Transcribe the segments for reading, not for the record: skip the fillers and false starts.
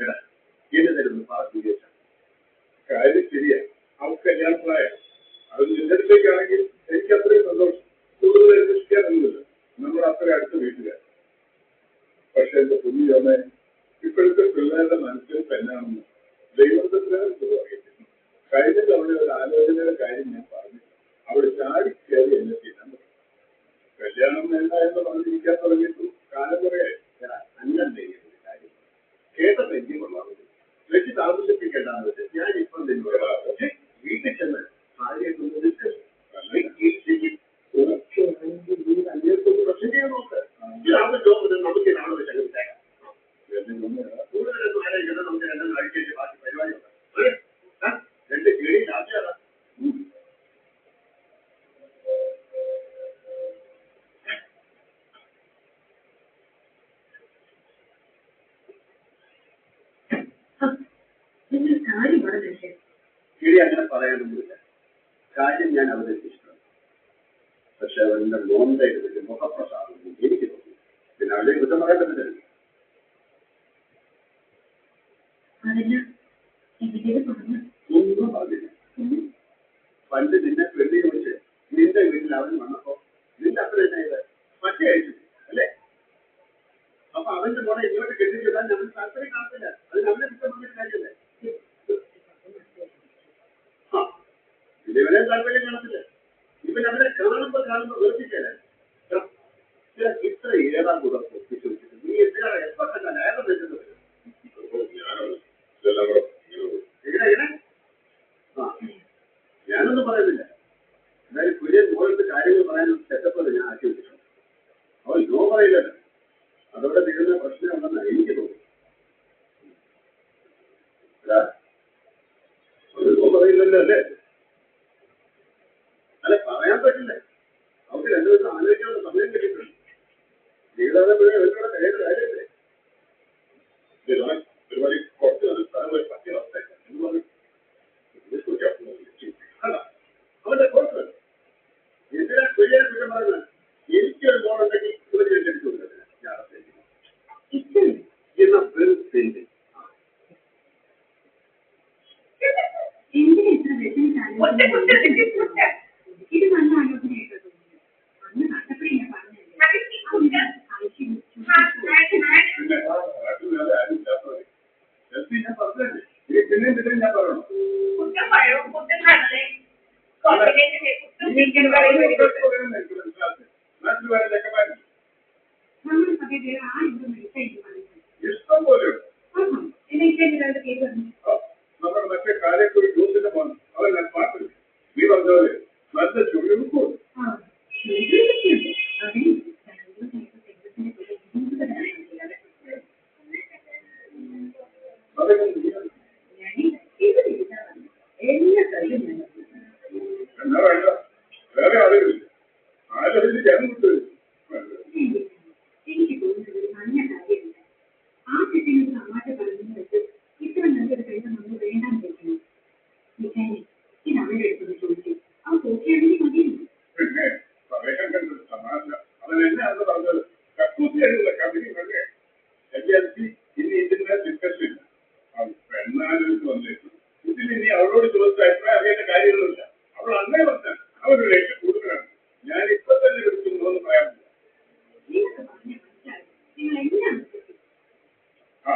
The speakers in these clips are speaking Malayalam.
എടാ എന്നെ തരുന്നു പാർട്ടി കാര്യം ശരിയാ. അവർക്ക് കല്യാണ പ്രായം. അത് നിന്റെ അടുത്തേക്കാണെങ്കിൽ എനിക്ക് അത്രയും സന്തോഷം. കൂടുതൽ അന്വേഷിക്കാനൊന്നുമില്ല. നമ്മുടെ അത്ര അടുത്ത വീട്ടുകാർ. പക്ഷെ എന്റെ കുഞ്ഞിയമ്മ ഇപ്പോഴത്തെ പിള്ളേരുടെ മനസ്സിൽ പെണ്ണാണെന്ന് ദൈവത്തിന് അറിയത്തില്ല. കഴിഞ്ഞ തവണ ഒരു ആലോചനയുടെ കാര്യം ഞാൻ പറഞ്ഞു. അവിടെ ചാടി കയറി എന്നെ ചെയ്യാൻ പറ്റും. കല്യാണം വേണ്ട എന്ന് പറഞ്ഞിരിക്കാൻ തുടങ്ങിയിട്ടു കാലം കുറയായി. അന്നല്ലേ കാര്യം കേട്ടത് എനിക്ക് കൊള്ളാവുന്നത് വെച്ച് താമസിപ്പിക്കേണ്ടതെന്ന് വെച്ചാൽ ഞാൻ ഇപ്പം വീട്ടിൽ ചെന്ന് ഭാര്യയൊന്ന് ഡിസ്കസ് പ്രശ്നം ചെയ്യാൻ നോക്ക്. നമുക്ക് നാളെ വെച്ച് വിട്ടേക്കാം. കൂടുതലൊന്നും ആലോചിക്കണം. നമുക്ക് രണ്ടെണ്ണം അടിച്ചു ബാക്കി പരിപാടിയുണ്ട്. രണ്ട് കീഴിൽ ആദ്യമാണ്. കിഴി അങ്ങനെ പറയാനൊന്നുമില്ല. കാര്യം ഞാൻ അവതരിപ്പിച്ചിട്ടുണ്ട്. പക്ഷെ അവരുടെ മോന്തയുടെ മുഖപ്രസാദം എനിക്ക് തോന്നി. പിന്നെ അവരെ കുറ്റം പറയാൻ പറ്റില്ല. ഒന്നും പറഞ്ഞില്ല. പണ്ട് നിന്നെ പെണ്ണി ചോദിച്ച് നിന്റെ വീട്ടിൽ അവൻ വന്നപ്പോ നിന്റെ അത്ര തന്നെ മറ്റേ അയച്ചു അല്ലേ? അപ്പൊ അവന്റെ മോനെ ഇങ്ങോട്ട് കെട്ടിച്ചിടാൻ ഞങ്ങൾ താല്പര്യം കാണത്തില്ല. അതിന് അവനെ കുറ്റം പറഞ്ഞിട്ട് കാര്യമല്ലേ? ഇവനെ താല്പര്യം കാണത്തില്ല. ഇവൻ അവരെ കാണുമ്പോ വെറുപ്പിക്കല്ലേ? ഇത്ര ഏതാ കൂടെ ഒപ്പിച്ചു വെച്ചിട്ട് നീ എന്തിനാണ് എപ്പോ തന്നെ നേരം വെച്ചത്? ഞാനൊന്നും പറയുന്നില്ല. എന്തായാലും കുര്യൻ മോൾക്ക് കാര്യങ്ങൾ പറയാനും സെറ്റപ്പ് ഞാൻ ആക്കി വെച്ചിട്ടുണ്ട്. അവൻ നോ പറയില്ലല്ലോ. അതോടെ തീരുന്ന പ്രശ്നമുണ്ടെന്ന് എനിക്ക് തോന്നുന്നു. നോ പറയില്ലല്ലോ അല്ലേ? അല്ല പറയാൻ പറ്റില്ലേ? അവർക്ക് രണ്ടു ദിവസം ആലോചിക്കാനുള്ള സമയം കിട്ടിയിട്ടുണ്ട്. ജീവിതാതെ ഇവരുടെ കയ്യിൽ കാര്യമില്ലേ? പരിപാടി കുറച്ച് സ്ഥലം പോയി പറ്റിയ അവസ്ഥ എന്ന് പറഞ്ഞു. അവന്റെ കുഴപ്പമില്ല. എന്തിനാ കുര്യനെ കുറ്റം പറഞ്ഞത്? എനിക്കൊരു മോളുണ്ടെങ്കിൽ ഇവർ എടുത്തു കൊടുക്കുന്നത് എന്ന വെറും സെന്റ്. ഇത് നല്ല ആലോചനയായിട്ട് തോന്നുന്നു. അന്ന് കണ്ടപ്പോഴേ ഞാൻ പറഞ്ഞു. പിന്നെയും പിന്നെയും ഞാൻ പറയണം. ഇഷ്ടം പോലെ നമ്മുടെ മറ്റേ കാര്യക്കൊരു ജ്യൂസിന്റെ മോൻ അവൻ പാട്ടില്ല. നീ പറഞ്ഞപോലെ നല്ല ചുരുക്കും. എന്നാ വേണ്ട വേറെ ആളുകളില്ല. ആലോചിച്ച് ജനം കിട്ടും. എനിക്ക് തോന്നുന്നത് നല്ല കാര്യമില്ല. ആ കുട്ടിയോട് തമാശ പറയുന്നത് വെച്ച് ഇത്ര നല്ലൊരു കഴിവ് നമ്മൾ വേണ്ടാന്ന് വെക്കണം. ഇത് അവരുടെ അടുത്ത് ചോദിച്ചു. അവൻ തോക്കിയാണെങ്കിൽ മതിയല്ലോ. പിന്നെ പറയാൻ കണ്ടത് തമാശ. അവൻ എന്നാണ് പറഞ്ഞത്? കക്കൂസിയായിട്ടുള്ള കമ്പനി അല്ലേ? ഇനി ഇതിന്റെ ഡിസ്കഷൻ ഇല്ല. പെണ്ണാലോചിച്ച് വന്നേക്കും. ഇതിൽ ഇനി അവളോട് ചോദിച്ച അഭിപ്രായം അറിയേണ്ട കാര്യങ്ങളൊന്നുമില്ല. അവൾ അന്നേ പറഞ്ഞാൽ അവരുടെ റേറ്റ് കൂടുതലാണ്. ഞാൻ ഇപ്പൊ തന്നെ എടുക്കുന്നു എന്ന് പറയാൻ പറ്റില്ല. നിങ്ങൾ എങ്ങനെയാണ് ആ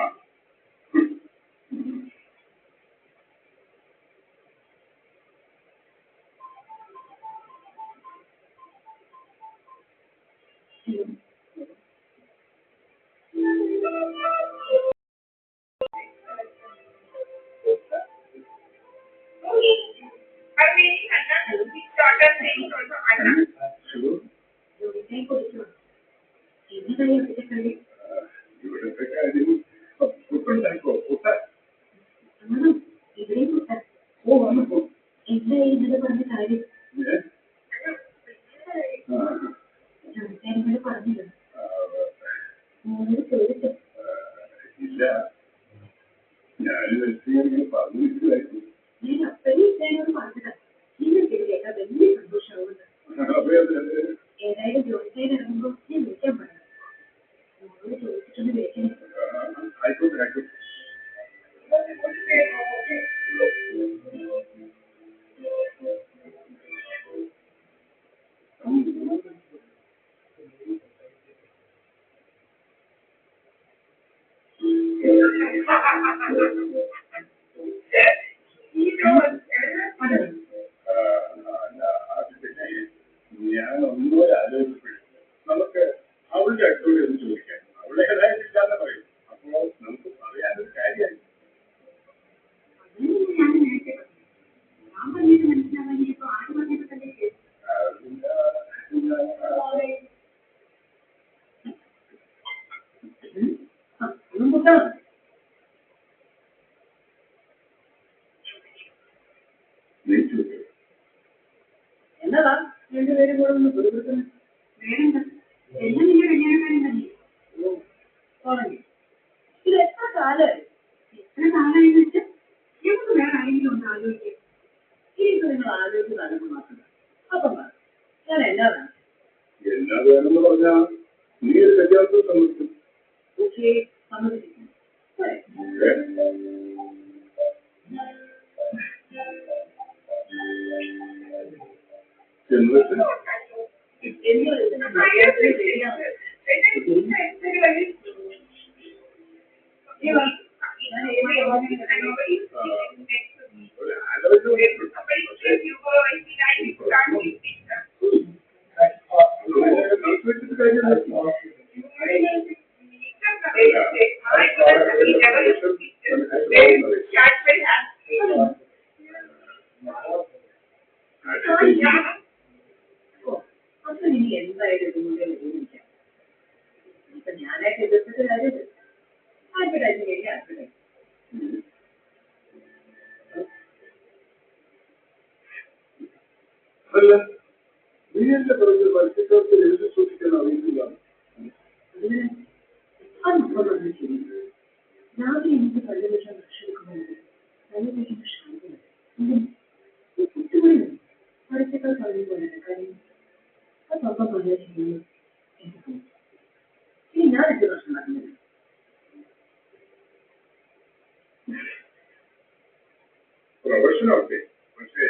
ഇവിടുത്തെ കാര്യം പുട്ടുണ്ടാക്കോ? പുട്ട ഇവിടെയും പുട്ട. ഓ വന്നപ്പോ എന്താ ഇന്നലെ പറഞ്ഞ കാര്യം? പറഞ്ഞില്ല. ചോദിച്ചു ഇല്ല. ഞാനും പറഞ്ഞിട്ടില്ലായിരുന്നു. ഞാൻ അപ്പഴേ പറഞ്ഞതാ. നിങ്ങൾക്ക് കേട്ടാ വലിയ സന്തോഷമാവുന്നത്. ഏതായാലും ജോലിക്കാർ ഇറങ്ങുമ്പോൾ ഞാൻ വിളിക്കാൻ പറഞ്ഞു. ചോദിച്ചിട്ടൊന്ന് വിളിക്കണം. ആയിക്കോട്ടെ ആയിക്കോട്ടെ. ഞാൻ ഒന്നുപോലെ ആലോചിക്കപ്പെടും. നമുക്ക് അവളുടെ അടുത്തോടെ ഒന്ന് ചോദിക്കാം. അവളുടെ ഏതായിട്ടില്ലാന്ന് പറയും. അപ്പോൾ നമുക്ക് പറയാനൊരു കാര്യമായി. എന്നതാ രണ്ടുപേരും കൂടെ ഒന്ന് പുതുക്കുന്നത് വേണ്ട എല്ലാം നിന്റെ കല്യാണക്കാരൻ തന്നെ തുടങ്ങി ഇത് എത്ര കാലമായി വെച്ചാൽ നമുക്ക് വേറെ ആരെങ്കിലും ഒന്ന് ആലോചിക്കും ഇനിയിപ്പോ നിങ്ങൾ ആലോചിച്ച് നടന്നു മാത്രം അപ്പം ഞാൻ എന്നാ വേണമെന്ന് പറഞ്ഞാൽ നീ ഒരു കല്യാണത്തിൽ സമ്മതിക്കും. ഓക്കെ സമ്മതിക്കും അപ്പൊ ഇനി എന്തായാലും ഇതുകൊണ്ട് ഇപ്പൊ ഞാനായിട്ട് എതിർത്തിട്ട് കാര്യമില്ല അഡ്വർടൈസിങ് കഴിഞ്ഞാൽ അഡ്വർടൈസ് അല്ല നീ എന്റെ പറഞ്ഞ മത്സ്യക്കാർക്ക് എഴുതി സൂക്ഷിക്കാൻ അറിയില്ല. അത് നമ്മൾ പറഞ്ഞു ശരി രാവിലെ എനിക്ക് 10 ലക്ഷം ലക്ഷ്യമെടുക്കുന്നുണ്ട് നല്ല ലക്ഷം ശാന്തി കുട്ടികളിലും മത്സ്യക്കാർ പറയുമ്പോഴാണ് കാര്യം അതൊക്കെ പറഞ്ഞ ചെയ്യുന്നു എനിക്ക് തോന്നുന്നു ഇനി ഞാൻ 2 വർഷം നടന്നില്ല പ്രൊഫഷനൊക്കെ പക്ഷേ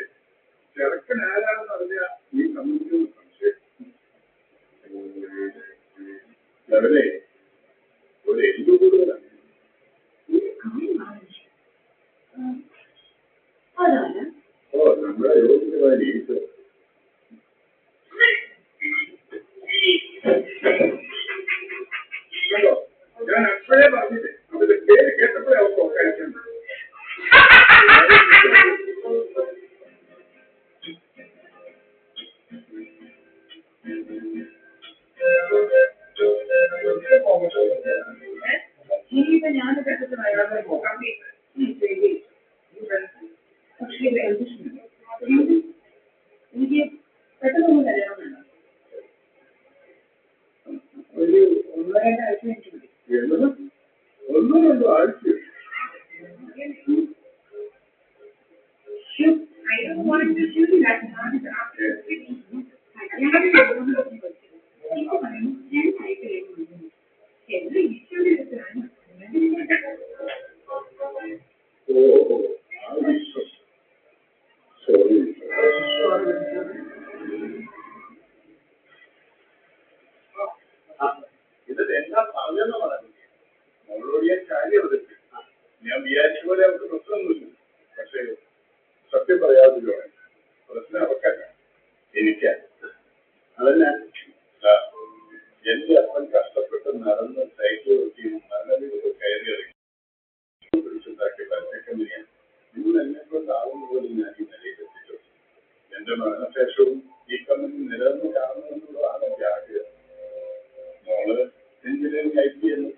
ചെറുക്കൻ ആരാണെന്ന് അറിഞ്ഞാൽ നീ സമ്മതിക്കുന്ന സംശയം അവരെ ഒരു എല്ലു കൂടുതലാണ്. അതാണ് ഓ നമ്മുടെ യോഗ്യമായ രീതി കേട്ടോ. ഞാൻ അപ്പോഴേ പറഞ്ഞില്ലേ അവരുടെ പേര് കേട്ടപ്പോഴേ അവർക്ക് ഒക്കെ അയച്ചിട്ടുണ്ട്. ഇനിയിപ്പോ ഞാനൊക്കെ അയാളെ പോകാം പക്ഷേ എനിക്ക് പെട്ടെന്നൊന്നും കല്യാണം വേണ്ട ഒരു 1-2 ആഴ്ച എനിക്ക് മതി. എന്നത് 1-2 ആഴ്ച I don't want to do that. ഇതിൽ എന്താ പറഞ്ഞെന്ന് പറഞ്ഞു അവളോട് ഞാൻ കാര്യം എടുത്തു. ഞാൻ വിചാരിച്ച പോലെ അവർക്ക് പ്രശ്നമൊന്നുമില്ല. പക്ഷേ സത്യം പറയാതില്ല പ്രശ്നം അവർക്കല്ല എനിക്കാ. അതന്നെ എന്റെ അപ്പൻ കഷ്ടപ്പെട്ട് നടന്ന് സൈക്കിൾ വെട്ടി നല്ല വീട്ടിൽ കയറി ഇറങ്ങി പിടിച്ചുണ്ടാക്കിയ പരസ്യക്കമ്പനിയാണ്. നിങ്ങൾ എന്നെക്കൊണ്ടാവുന്ന പോലും ഞാൻ ഈ നിലയിൽ എത്തിച്ചു. എന്റെ മരണശേഷവും ഈ കമ്പനി നിലനിന്ന് കാണണമെന്നുള്ളതാണ് എന്റെ ആഗ്രഹം. മോള് എഞ്ചിനീയറിംഗ് IT എന്ന്